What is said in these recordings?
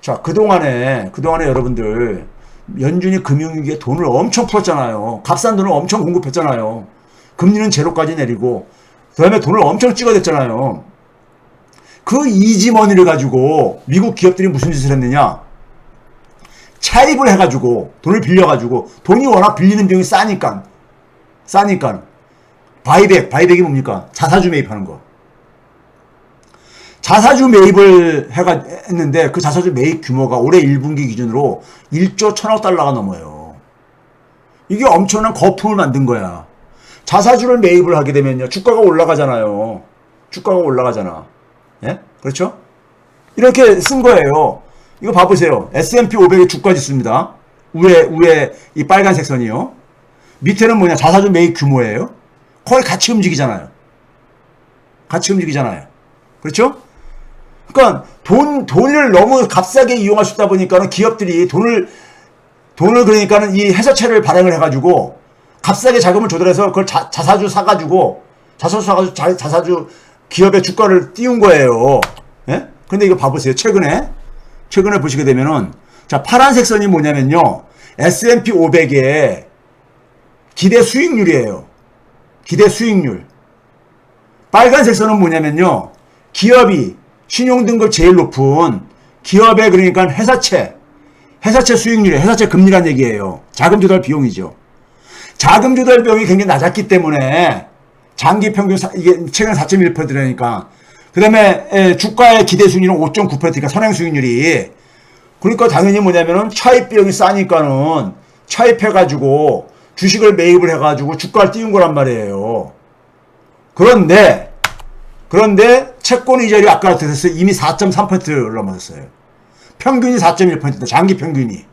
자, 그동안에 여러분들, 연준이 금융위기에 돈을 엄청 풀었잖아요. 값싼 돈을 엄청 공급했잖아요. 금리는 제로까지 내리고, 그 다음에 돈을 엄청 찍어댔잖아요. 그 이지머니를 가지고 미국 기업들이 무슨 짓을 했느냐? 차입을 해가지고, 돈을 빌려가지고, 돈이 워낙 빌리는 비용이 싸니까. 바이백이 뭡니까? 자사주 매입하는 거. 자사주 매입을 했는데 그 자사주 매입 규모가 올해 1분기 기준으로 1조 1000억 달러가 넘어요. 이게 엄청난 거품을 만든 거야. 자사주를 매입을 하게 되면요, 주가가 올라가잖아요. 주가가 올라가잖아. 예? 그렇죠? 이렇게 쓴 거예요. 이거 봐보세요. S&P 500의 주가 지수입니다. 위에 이 빨간색 선이요. 밑에는 뭐냐? 자사주 매입 규모예요. 거의 같이 움직이잖아요. 그렇죠? 그러니까 돈을 너무 값싸게 이용할 수 있다 보니까는 기업들이 돈을 그러니까는 이 해서채를 발행을 해가지고 값싸게 자금을 조달해서 그걸 자사주 사가지고 자사주 기업의 주가를 띄운 거예요. 예? 근데 이거 봐보세요. 최근에 보시게 되면은, 자, 파란색 선이 뭐냐면요, S&P 500의 기대 수익률이에요. 기대 수익률. 빨간색 선은 뭐냐면요, 기업이 신용등급 제일 높은 기업의 그러니까 회사채 수익률이, 회사채 금리란 얘기예요. 자금 조달 비용이죠. 자금 조달 비용이 굉장히 낮았기 때문에 장기 평균 이게 최근 4.1%라니까. 그다음에 주가의 기대 수익률은 5.9%니까 선행 수익률이. 그러니까 당연히 뭐냐면은 차입 비용이 싸니까는 차입해가지고 주식을 매입을 해가지고 주가를 띄운 거란 말이에요. 그런데 채권 이자율이 아까 들었어요. 이미 4.3%를 넘어섰어요. 평균이 4.1%다. 장기 평균이.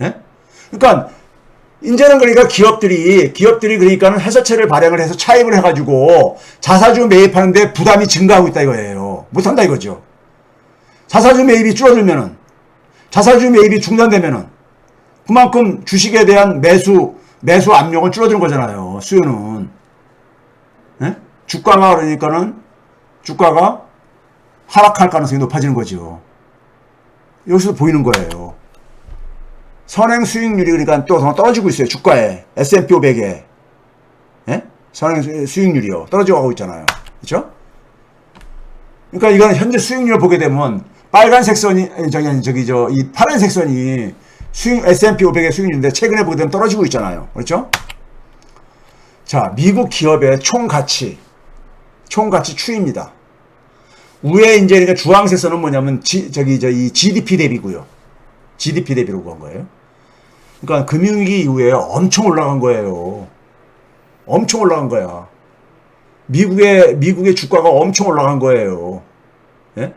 예? 그러니까 이제는 그러니까 기업들이 그러니까는 회사채를 발행을 해서 차입을 해가지고 자사주 매입하는데 부담이 증가하고 있다 이거예요. 못한다 이거죠. 자사주 매입이 줄어들면은, 자사주 매입이 중단되면은 그만큼 주식에 대한 매수 압력은 줄어드는 거잖아요. 수요는. 예? 주가가 그러니까는 주가가 하락할 가능성이 높아지는 거죠. 여기서 보이는 거예요. 선행 수익률이 그러니까 또 떨어지고 있어요. 주가에. S&P 500에. 예? 선행 수익률이요. 떨어져 가고 있잖아요. 그렇죠? 그러니까 이거는 현재 수익률을 보게 되면 빨간색 선이 이 파란색 선이 S&P 500의 수익률인데 최근에 보게 되면 떨어지고 있잖아요. 그렇죠? 자, 미국 기업의 총 가치 추이입니다. 위에 이제 그러니까 주황색 선은 뭐냐면 이 GDP 대비고요. GDP 대비로 한 거예요. 그러니까 금융위기 이후에 엄청 올라간 거예요. 엄청 올라간 거야. 미국의 주가가 엄청 올라간 거예요. 예?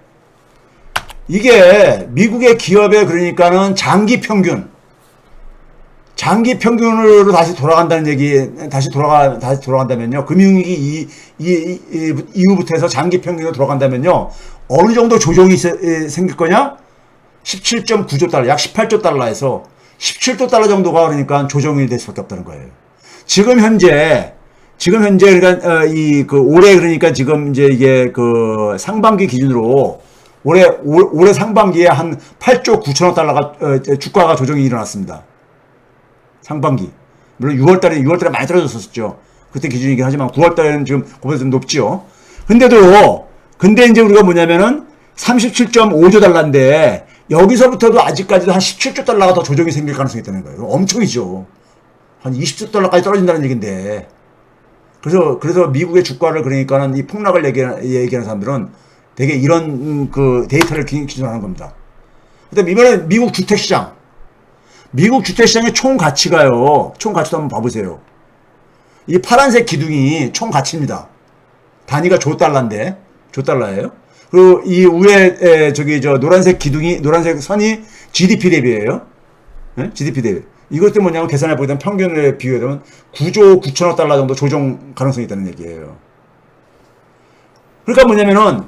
이게 미국의 기업의 그러니까는 장기 평균으로 다시 돌아간다는 얘기, 다시 돌아간다면요. 금융위기 이후부터 해서 장기 평균으로 돌아간다면요. 어느 정도 조정이 생길 거냐? 17.9조 달러, 약 18조 달러에서 17조 달러 정도가 그러니까 조정이 될 수밖에 없다는 거예요. 지금 현재 그러니까 올해 그러니까 지금 이제 이게 그 상반기 기준으로 올해 상반기에 한 8조 9천억 달러가 주가가 조정이 일어났습니다. 상반기. 물론 6월달에 많이 떨어졌었죠. 그때 기준이긴 하지만 9월달에는 지금 그보다 좀 높죠. 근데 이제 우리가 뭐냐면은 37.5조 달러인데 여기서부터도 아직까지도 한 17조 달러가 더 조정이 생길 가능성이 있다는 거예요. 엄청이죠. 한 20조 달러까지 떨어진다는 얘기인데. 그래서 미국의 주가를 그러니까는 이 폭락을 얘기하는 사람들은 되게 이런 그 데이터를 기준으로 하는 겁니다. 그다음에 이번에 미국 주택시장의 총 가치가요. 총 가치도 한번 봐보세요. 이 파란색 기둥이 총 가치입니다. 단위가 조 달러예요. 그리고 이 위에 노란색 선이 GDP 대비예요. 네? GDP 대비. 이것 때문에 뭐냐면 계산해 보게 되면 평균에 비교하면 9조 9천억 달러 정도 조정 가능성이 있다는 얘기예요. 그러니까 뭐냐면은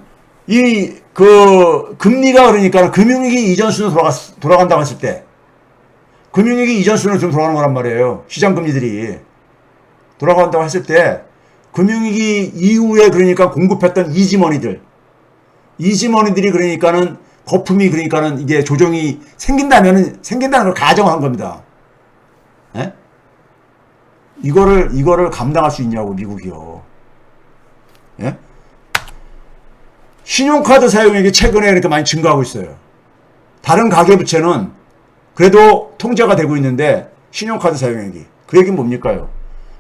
금리가 그러니까 금융위기 이전 수준으로 돌아간다고 했을 때, 금융위기 이전 수준으로 좀 돌아가는 거란 말이에요. 시장 금리들이 돌아간다고 했을 때, 금융위기 이후에 그러니까 공급했던 이지머니들이 그러니까는 거품이 그러니까는 이게 조정이 생긴다는 걸 가정한 겁니다. 예? 이거를 감당할 수 있냐고, 미국이요. 예? 신용카드 사용액이 최근에 그러니까 많이 증가하고 있어요. 다른 가계부채는 그래도 통제가 되고 있는데, 신용카드 사용액이. 그 얘기는 뭡니까요?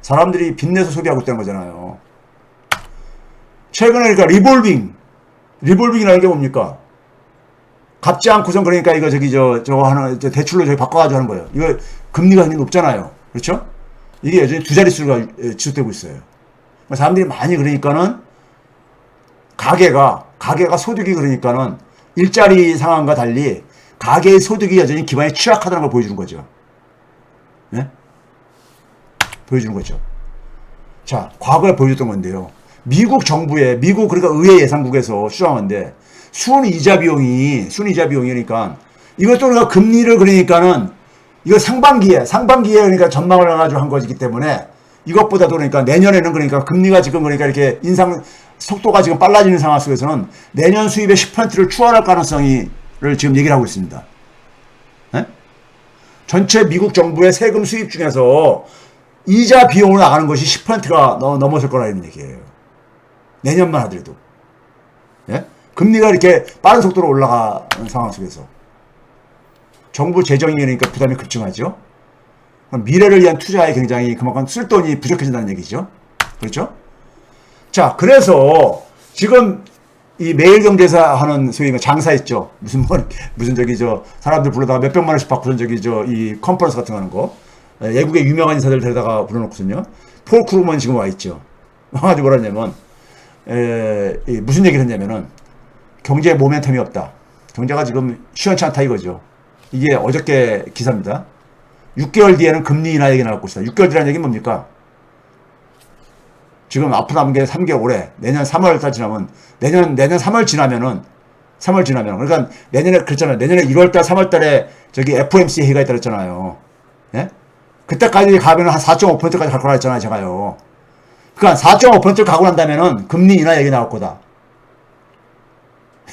사람들이 빚내서 소비하고 있다는 거잖아요. 최근에 그러니까 리볼빙이라는 게 뭡니까? 갚지 않고선 그러니까 이거 저거 하나 대출로 저기 바꿔가지고 하는 거예요. 이거 금리가 굉장히 높잖아요. 그렇죠? 이게 여전히 두 자릿수가 지속되고 있어요. 사람들이 많이 그러니까는 가게가 소득이 그러니까는 일자리 상황과 달리 가계의 소득이 여전히 기반이 취약하다는 걸 보여주는 거죠. 네? 보여주는 거죠. 자, 과거에 보여줬던 건데요. 미국 그러니까 의회 예산국에서 수정한데 순이자 비용이니까 이것도 우리가 금리를 그러니까는 이거 상반기에 그러니까 전망을 해가지고 한 것이기 때문에 이것보다도 그러니까 내년에는 그러니까 금리가 지금 그러니까 이렇게 인상 속도가 지금 빨라지는 상황 속에서는 내년 수입의 10%를 추월할 가능성을 지금 얘기를 하고 있습니다. 네? 전체 미국 정부의 세금 수입 중에서 이자 비용으로 나가는 것이 10%가 넘어설 거라는 얘기예요. 내년만 하더라도. 예? 금리가 이렇게 빠른 속도로 올라가는 상황 속에서. 정부 재정이 그러니까 부담이 급증하죠. 미래를 위한 투자에 굉장히 그만큼 쓸 돈이 부족해진다는 얘기죠. 그렇죠? 자, 그래서 지금 이 매일경제사 하는 소위 장사 있죠. 무슨 사람들 불러다가 몇백만 원씩 받고선 이 컨퍼런스 같은 거 하는 거. 외국의 유명한 인사들 데려다가 불러놓고선요. 폴 크루먼 지금 와 있죠. 와가지고 뭐라 했냐면, 무슨 얘기를 했냐면은, 경제에 모멘텀이 없다. 경제가 지금 시원치 않다 이거죠. 이게 어저께 기사입니다. 6개월 뒤에는 금리 인하 얘기 나올 것이다. 6개월 뒤라는 얘기는 뭡니까? 지금 앞으로 남은 게 3개월에 내년 3월달 지나면 내년 3월 지나면은 그러니까 내년에 그랬잖아요. 내년에 1월달 3월달에 저기 FOMC 회의가 있다 그랬잖아요. 예? 그때까지 가면은 한 4.5%까지 갈 거라 했잖아요, 제가요. 그러니까 4.5% 가고 난다면은 금리 인하 얘기 나올 거다.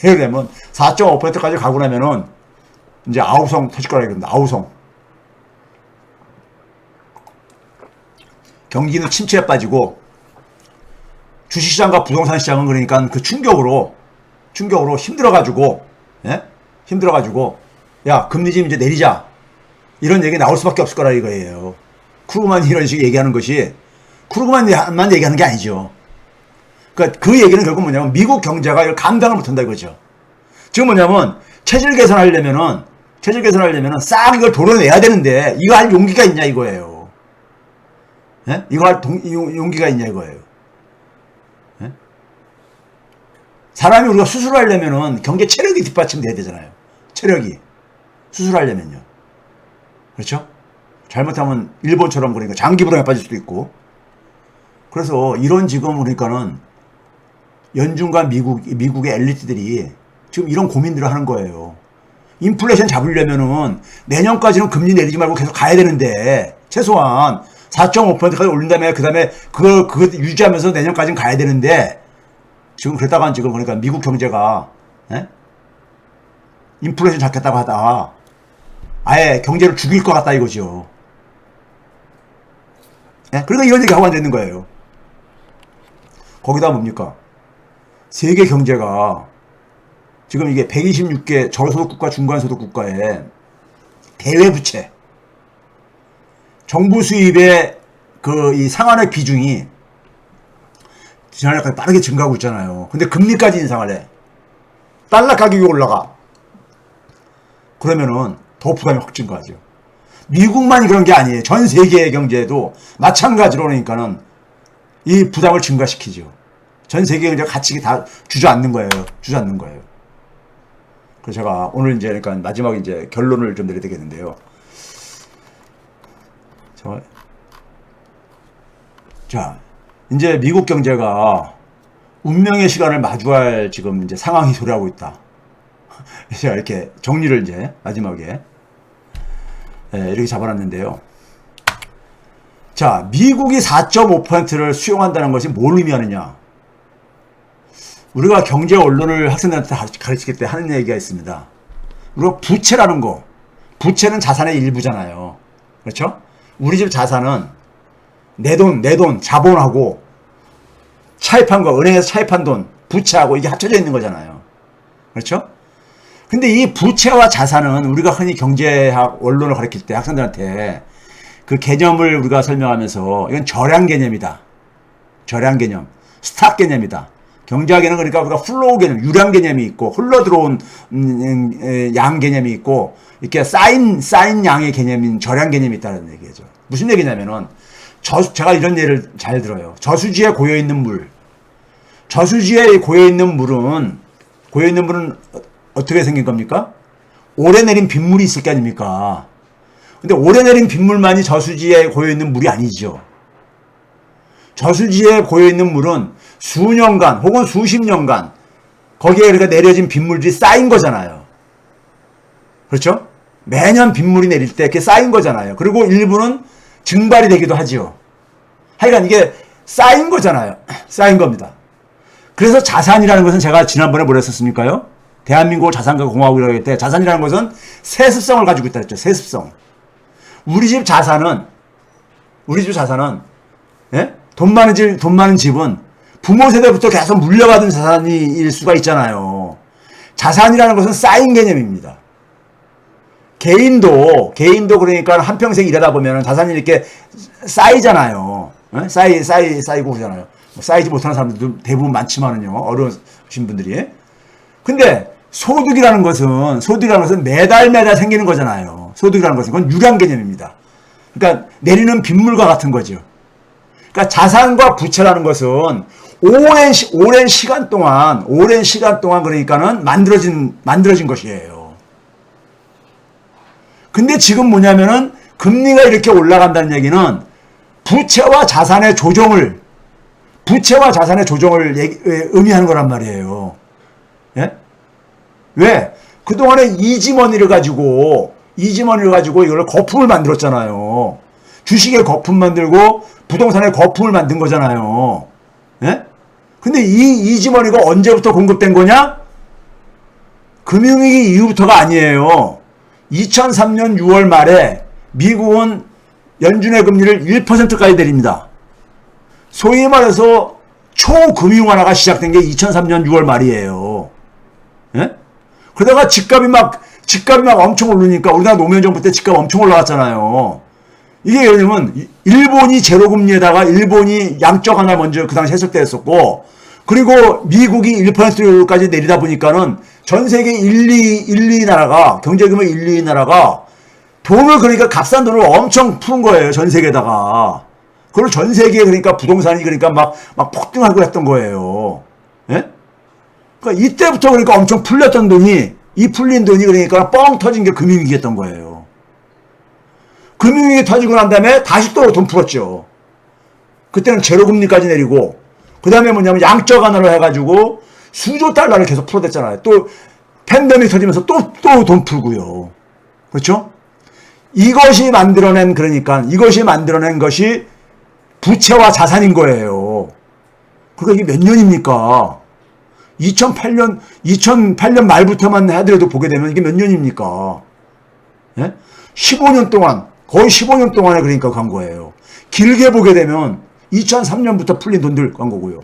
예를 들면 4.5%까지 가고 나면은 이제 아우성 터질 거라 얘기합니다. 아우성. 경기는 침체에 빠지고 주식시장과 부동산 시장은 그러니까 그 충격으로 힘들어가지고, 예? 힘들어가지고, 야, 금리 좀 이제 내리자. 이런 얘기 나올 수밖에 없을 거라 이거예요. 크루그만이 이런 식으로 얘기하는 것이, 크루그만만 얘기하는 게 아니죠. 그러니까 그 얘기는 결국 뭐냐면, 미국 경제가 이걸 감당을 못한다 이거죠. 지금 뭐냐면, 체질 개선하려면은 싹 이걸 도려내야 되는데, 이거 할 용기가 있냐 이거예요. 예? 이거 할 용기가 있냐 이거예요. 예? 사람이 우리가 수술하려면은 경제 체력이 뒷받침돼야 되잖아요. 체력이. 수술하려면요. 그렇죠? 잘못하면 일본처럼 그러니까 장기불황에 빠질 수도 있고. 그래서 이런 지금 그러니까는 연준과 미국의 엘리트들이 지금 이런 고민들을 하는 거예요. 인플레이션 잡으려면은 내년까지는 금리 내리지 말고 계속 가야 되는데 최소한 4.5%까지 올린 다음에 그거 유지하면서 내년까지는 가야 되는데 지금 그랬다가 지금 그러니까 미국 경제가 인플레이션 잡겠다고 하다가 아예 경제를 죽일 것 같다 이거죠. 그러니까 이런 얘기 하고 앉아있는 거예요. 거기다 뭡니까? 세계 경제가 지금 이게 126개 저소득국가 중간소득국가의 대외부채 정부 수입의 이 상환의 비중이 지난해까지 빠르게 증가하고 있잖아요. 근데 금리까지 인상을 해. 달러 가격이 올라가. 그러면은 더 부담이 확 증가하죠. 미국만이 그런 게 아니에요. 전 세계의 경제도 마찬가지로 그러니까는 이 부담을 증가시키죠. 전 세계 경제가 같이 다 주저앉는 거예요. 그래서 제가 오늘 이제 그러니까 마지막 이제 결론을 좀 내려야 되겠는데요. 자, 이제 미국 경제가 운명의 시간을 마주할 지금 이제 상황이 도래하고 있다. 제가 이렇게 정리를 이제 마지막에 이렇게 잡아놨는데요. 자, 미국이 4.5%를 수용한다는 것이 뭘 의미하느냐? 우리가 경제 언론을 학생들한테 가르칠 때 하는 얘기가 있습니다. 우리가 부채라는 거, 부채는 자산의 일부잖아요. 그렇죠? 우리 집 자산은 내 돈, 자본하고 차입한 거, 은행에서 차입한 돈, 부채하고 이게 합쳐져 있는 거잖아요. 그렇죠? 근데 이 부채와 자산은 우리가 흔히 경제학 원론을 가르칠 때 학생들한테 그 개념을 우리가 설명하면서 이건 절약 개념이다. 절약 개념, 스탁 개념이다. 경제학에는 그러니까 우리가 플로우 개념, 유량 개념이 있고 흘러 들어온 양 개념이 있고 이렇게 쌓인 양의 개념인 절약 개념이 있다는 얘기죠. 무슨 얘기냐면은 제가 이런 예를 잘 들어요. 저수지에 고여 있는 물. 저수지에 고여 있는 물은 어떻게 생긴 겁니까? 오래 내린 빗물이 있을 게 아닙니까? 근데 오래 내린 빗물만이 저수지에 고여 있는 물이 아니죠. 저수지에 고여 있는 물은 수년간 혹은 수십 년간 거기에 그러니까 내려진 빗물들이 쌓인 거잖아요. 그렇죠? 매년 빗물이 내릴 때 이렇게 쌓인 거잖아요. 그리고 일부는 증발이 되기도 하지요. 하여간 이게 쌓인 거잖아요. 쌓인 겁니다. 그래서 자산이라는 것은 제가 지난번에 뭐라 했었습니까요? 대한민국 자산가 공화국이라고 할 때 자산이라는 것은 세습성을 가지고 있다 했죠. 세습성. 우리 집 자산은 예? 돈 많은 집은 부모 세대부터 계속 물려받은 자산일 수가 있잖아요. 자산이라는 것은 쌓인 개념입니다. 개인도 그러니까 한평생 일하다 보면 자산이 이렇게 쌓이잖아요. 예? 쌓이고 그러잖아요. 쌓이지 못하는 사람들도 대부분 많지만은요. 어려우신 분들이. 근데 소득이라는 것은 매달 생기는 거잖아요. 소득이라는 것은 그건 유량 개념입니다. 그러니까 내리는 빗물과 같은 거죠. 그러니까 자산과 부채라는 것은 오랜 시간 동안 그러니까는 만들어진 것이에요. 근데 지금 뭐냐면은 금리가 이렇게 올라간다는 얘기는 부채와 자산의 조정을 의미하는 거란 말이에요. 예? 왜? 그동안에 이지머니를 가지고 이걸 거품을 만들었잖아요. 주식에 거품 만들고 부동산에 거품을 만든 거잖아요. 예? 근데 이 이지머니가 언제부터 공급된 거냐? 금융위기 이후부터가 아니에요. 2003년 6월 말에 미국은 연준의 금리를 1%까지 내립니다. 소위 말해서 초금융완화가 시작된 게 2003년 6월 말이에요. 예? 그러다가 집값이 막 엄청 오르니까 우리나라 노무현 정부 때 집값 엄청 올라갔잖아요. 이게 왜냐면 일본이 제로금리에다가 일본이 양적 완화 먼저 그 당시 했을 때 했었고 그리고 미국이 1%까지 내리다 보니까는 전 세계 1, 2 나라가 경제규모 1, 2 나라가 돈을 그러니까 값싼 돈을 엄청 푸는 거예요. 전 세계에다가. 그리고 전 세계에 그러니까 부동산이 그러니까 막 폭등하고 했던 거예요. 예? 그러니까 이때부터 그러니까 엄청 풀렸던 돈이 이 풀린 돈이 그러니까 뻥 터진 게 금융위기였던 거예요. 금융위기 터지고 난 다음에 다시 또 돈 풀었죠. 그때는 제로금리까지 내리고 그 다음에 뭐냐면 양적 완화를 해가지고 수조 달러를 계속 풀어댔잖아요. 또 팬데믹 터지면서 또 돈 풀고요. 그렇죠? 이것이 만들어낸 것이 부채와 자산인 거예요. 그러니까 이게 몇 년입니까? 2008년 말부터만 하더라도 보게 되면 이게 몇 년입니까? 예? 15년 동안, 거의 15년 동안에 그러니까 간 거예요. 길게 보게 되면 2003년부터 풀린 돈들 간 거고요.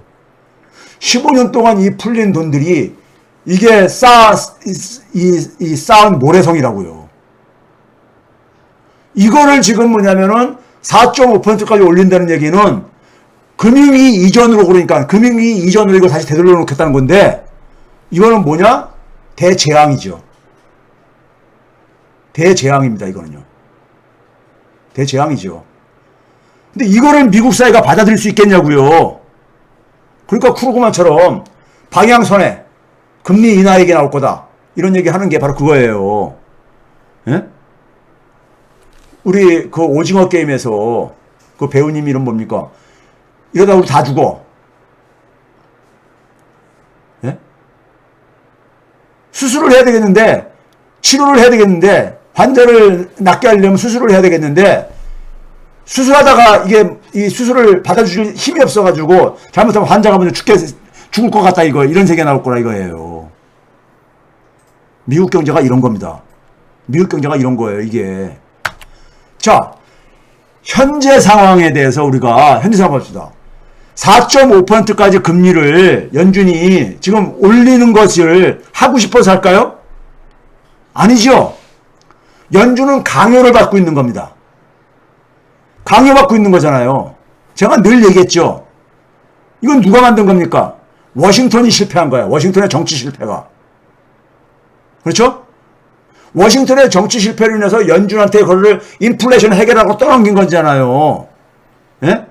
15년 동안 이 풀린 돈들이 이게 쌓은 모래성이라고요. 이거를 지금 뭐냐면은 4.5%까지 올린다는 얘기는 금융위 이전으로 그러니까 금융위 이전으로 이거 다시 되돌려 놓겠다는 건데 이거는 뭐냐? 대재앙이죠. 대재앙입니다. 이거는요. 대재앙이죠. 근데 이거를 미국 사회가 받아들일 수 있겠냐고요. 그러니까 쿠르그만처럼 방향선에 금리 인하 얘기 나올 거다. 이런 얘기 하는 게 바로 그거예요. 예? 우리 그 오징어 게임에서 그 배우님 이름 뭡니까? 이러다 우리 다 죽어. 예? 수술을 해야 되겠는데, 치료를 해야 되겠는데, 환자를 낫게 하려면 수술을 해야 되겠는데, 수술하다가 이게 이 수술을 받아주실 힘이 없어가지고 잘못하면 환자가 먼저 죽을 것 같다 이런 세계 나올 거라 이거예요. 미국 경제가 이런 겁니다. 미국 경제가 이런 거예요, 이게. 자, 현재 상황에 대해서 우리가 현재 상황 봅시다. 4.5%까지 금리를 연준이 지금 올리는 것을 하고 싶어서 할까요? 아니죠. 연준은 강요를 받고 있는 겁니다. 강요받고 있는 거잖아요. 제가 늘 얘기했죠. 이건 누가 만든 겁니까? 워싱턴이 실패한 거야. 워싱턴의 정치 실패가. 그렇죠? 워싱턴의 정치 실패로 인해서 연준한테 그거를 인플레이션 해결하고 떠넘긴 거잖아요. 예?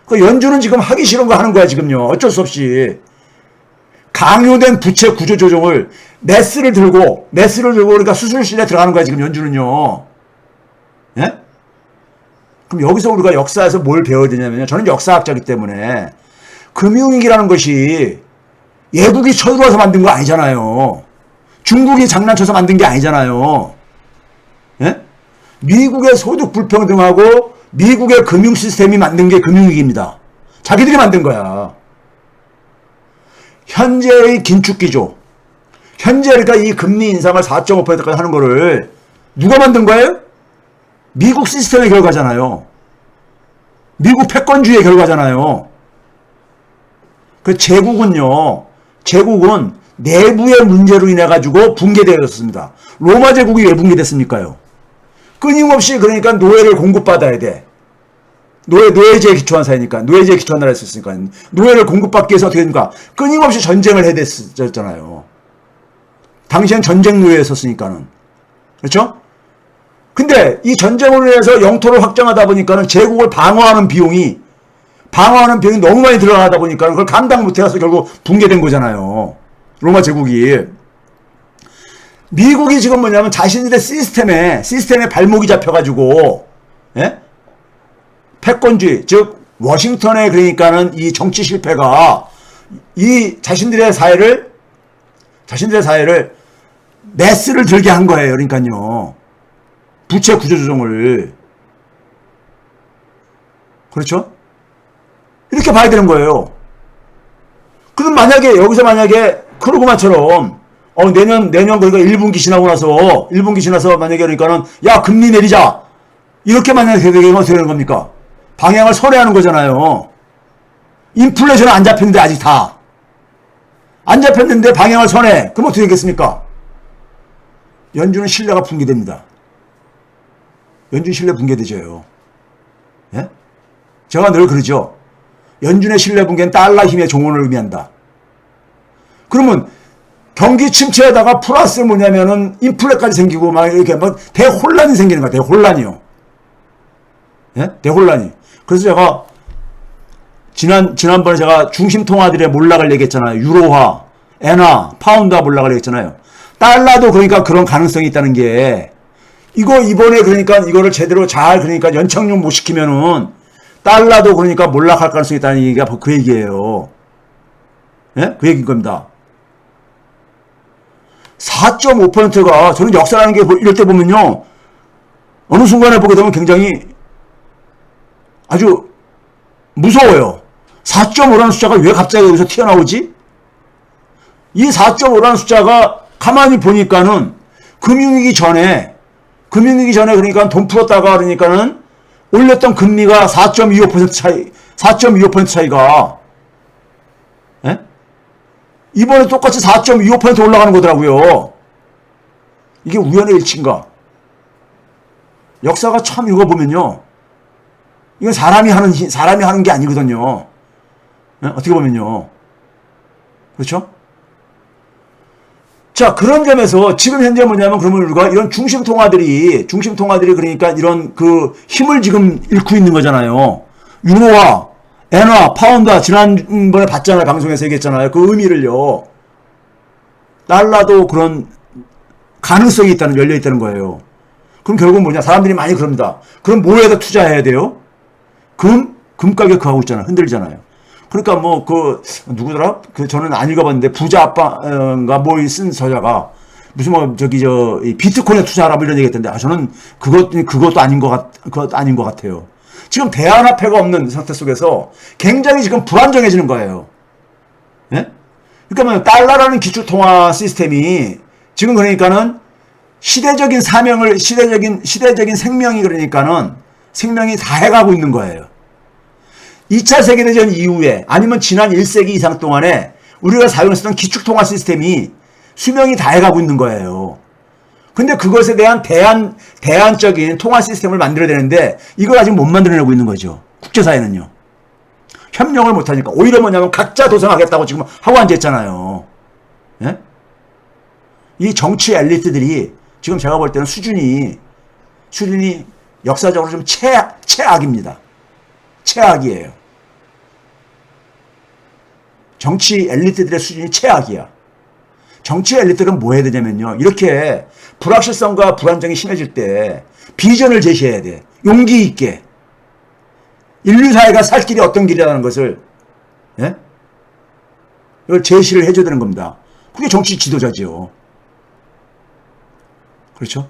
그 연준은 지금 하기 싫은 거 하는 거야, 지금요. 어쩔 수 없이. 강요된 부채 구조 조정을 메스를 들고 그러니까 수술실에 들어가는 거야, 지금 연준은요. 예? 그럼 여기서 우리가 역사에서 뭘 배워야 되냐면요. 저는 역사학자이기 때문에 금융위기라는 것이 외국이 쳐들어와서 만든 거 아니잖아요. 중국이 장난쳐서 만든 게 아니잖아요. 예? 미국의 소득 불평등하고 미국의 금융 시스템이 만든 게 금융위기입니다. 자기들이 만든 거야. 현재의 긴축기조. 현재 그러니까 이 금리 인상을 4.5%까지 하는 거를 누가 만든 거예요? 미국 시스템의 결과잖아요. 미국 패권주의의 결과잖아요. 그 제국은 내부의 문제로 인해 가지고 붕괴되었습니다. 로마 제국이 왜 붕괴됐습니까요? 끊임없이 그러니까 노예를 공급받아야 돼. 노예제에 기초한 사회니까. 노예제에 기초한 나라였으니까. 노예를 공급받기 위해서 어떻게 됩니까? 끊임없이 전쟁을 해야 됐잖아요. 당시엔 전쟁 노예였었으니까는. 그렇죠? 근데 이 전쟁으로 인해서 영토를 확장하다 보니까는 제국을 방어하는 비용이 너무 많이 들어가다 보니까 그걸 감당 못해서 결국 붕괴된 거잖아요. 로마 제국이. 미국이 지금 뭐냐면 자신들의 시스템에 발목이 잡혀가지고, 예? 패권주의, 즉, 워싱턴의 그러니까는 이 정치 실패가 이 자신들의 사회를 메스를 들게 한 거예요. 그러니까요. 부채 구조조정을. 그렇죠? 이렇게 봐야 되는 거예요. 그럼 여기서 크루그만처럼, 내년 그러니까 1분기 지나서 만약에 그러니까는, 야, 금리 내리자. 이렇게 만약에 되면 어떻게 되는 겁니까? 방향을 선회하는 거잖아요. 인플레이션은 안 잡혔는데, 아직 다. 안 잡혔는데 방향을 선회. 그럼 어떻게 되겠습니까? 연준은 신뢰가 붕괴됩니다. 연준 신뢰 붕괴되죠. 예? 제가 늘 그러죠. 연준의 신뢰 붕괴는 달러 힘의 종언을 의미한다. 그러면 경기 침체에다가 플러스 뭐냐면은 인플레까지 생기고 막 이렇게 막 대혼란이 생기는 거야. 대혼란이요. 예? 대혼란이. 그래서 제가 지난번에 제가 중심 통화들의 몰락을 얘기했잖아요. 유로화, 엔화, 파운드화 몰락을 얘기했잖아요. 달러도 그러니까 그런 가능성이 있다는 게 이번에 그러니까 이거를 제대로 잘 그러니까 연착륙 못 시키면은 달러도 그러니까 몰락할 가능성이 있다는 얘기가 그 얘기예요. 예? 그 얘기인 겁니다. 4.5%가 저는 역사라는 게 이럴 때 보면요. 어느 순간에 보게 되면 굉장히 아주 무서워요. 4.5라는 숫자가 왜 갑자기 여기서 튀어나오지? 이 4.5라는 숫자가 가만히 보니까는 금융위기 전에 그러니까 돈 풀었다가 그러니까는 올렸던 금리가 4.25% 차이가 예? 이번에 똑같이 4.25% 올라가는 거더라고요. 이게 우연의 일치인가? 역사가 참 읽어보면요. 이건 사람이 하는 게 아니거든요. 예? 어떻게 보면요. 그렇죠? 자, 그런 점에서 지금 현재 뭐냐면 그러면 우리가 이런 중심 통화들이 그러니까 이런 그 힘을 지금 잃고 있는 거잖아요. 유로화, 엔화, 파운드화 지난번에 봤잖아요. 방송에서 얘기했잖아요. 그 의미를요. 달러도 그런 가능성이 열려 있다는 거예요. 그럼 결국은 뭐냐? 사람들이 많이 그럽니다. 그럼 뭐에다 투자해야 돼요? 금 가격 그하고 있잖아요. 흔들리잖아요. 그러니까 누구더라? 저는 안 읽어봤는데 부자 아빠가 쓴 저자가 무슨 비트코인에 투자하라 이런 얘기 했던데 저는 그것도 아닌 것 같아요. 지금 대안화폐가 없는 상태 속에서 굉장히 지금 불안정해지는 거예요. 예? 그러니까 뭐 달러라는 기축통화 시스템이 지금 그러니까는 시대적인 사명을 시대적인 생명이 그러니까는 생명이 다 해가고 있는 거예요. 2차 세계대전 이후에 아니면 지난 1세기 이상 동안에 우리가 사용했었던 기축통화 시스템이 수명이 다 해가고 있는 거예요. 근데 그것에 대한 대안적인 통화 시스템을 만들어야 되는데 이걸 아직 못 만들어내고 있는 거죠. 국제사회는요. 협력을 못하니까 오히려 뭐냐면 각자 도생하겠다고 지금 하고 앉아있잖아요. 예? 이 정치 엘리트들이 지금 제가 볼 때는 수준이 역사적으로 좀 최악입니다. 최악이에요. 정치 엘리트들의 수준이 최악이야. 정치 엘리트는 뭐 해야 되냐면요. 이렇게 불확실성과 불안정이 심해질 때 비전을 제시해야 돼. 용기 있게. 인류사회가 살 길이 어떤 길이라는 것을, 예? 이걸 제시를 해줘야 되는 겁니다. 그게 정치 지도자지요. 그렇죠?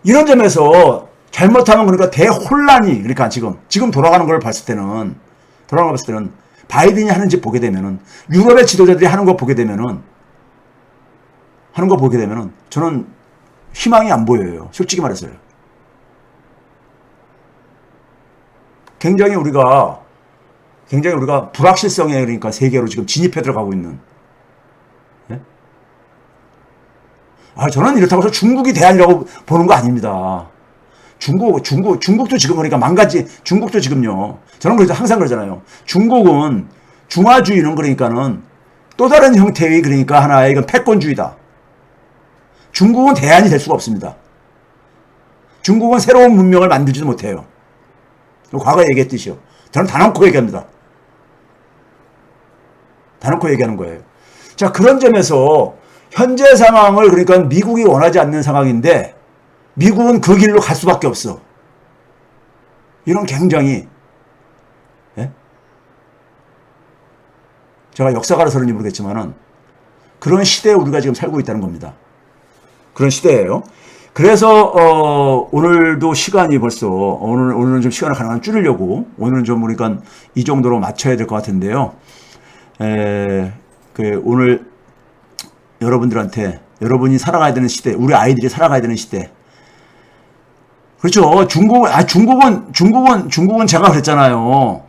이런 점에서 잘못하면 그러니까 대혼란이, 그러니까 지금 돌아가는 걸 봤을 때는, 바이든이 하는 짓 보게 되면은, 유럽의 지도자들이 하는 거 보게 되면은, 저는 희망이 안 보여요. 솔직히 말해서요. 굉장히 우리가 불확실성에 그러니까 세계로 지금 진입해 들어가고 있는. 예? 저는 이렇다고 해서 중국이 대하려고 보는 거 아닙니다. 중국도 지금 그러니까 중국도 지금요. 저는 그래서 항상 그러잖아요. 중국은 중화주의는 그러니까는 또 다른 형태의 그러니까 하나의 이건 패권주의다. 중국은 대안이 될 수가 없습니다. 중국은 새로운 문명을 만들지도 못해요. 과거에 얘기했듯이요. 저는 단언코 얘기합니다. 단언코 얘기하는 거예요. 자, 그런 점에서 현재 상황을 그러니까 미국이 원하지 않는 상황인데 미국은 그 길로 갈 수밖에 없어. 이런 굉장히, 예? 제가 역사가라서 그런지 모르겠지만은 그런 시대에 우리가 지금 살고 있다는 겁니다. 그런 시대예요. 그래서 오늘도 시간이 벌써 오늘은 좀 시간을 가능한 줄이려고 오늘은 좀 그러니까 이 정도로 맞춰야 될 것 같은데요. 오늘 여러분들한테 여러분이 살아가야 되는 시대, 우리 아이들이 살아가야 되는 시대. 그렇죠. 중국은 제가 그랬잖아요.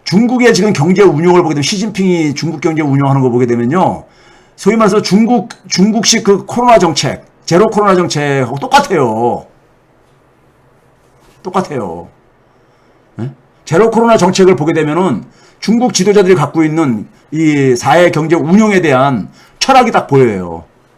중국의 지금 경제 운용을 보게 되면 시진핑이 중국 경제 운용하는 거 보게 되면요. 소위 말해서 중국식 그 코로나 정책, 제로 코로나 정책하고 똑같아요. 네? 제로 코로나 정책을 보게 되면은 중국 지도자들이 갖고 있는 이 사회 경제 운용에 대한 철학이 딱 보여요.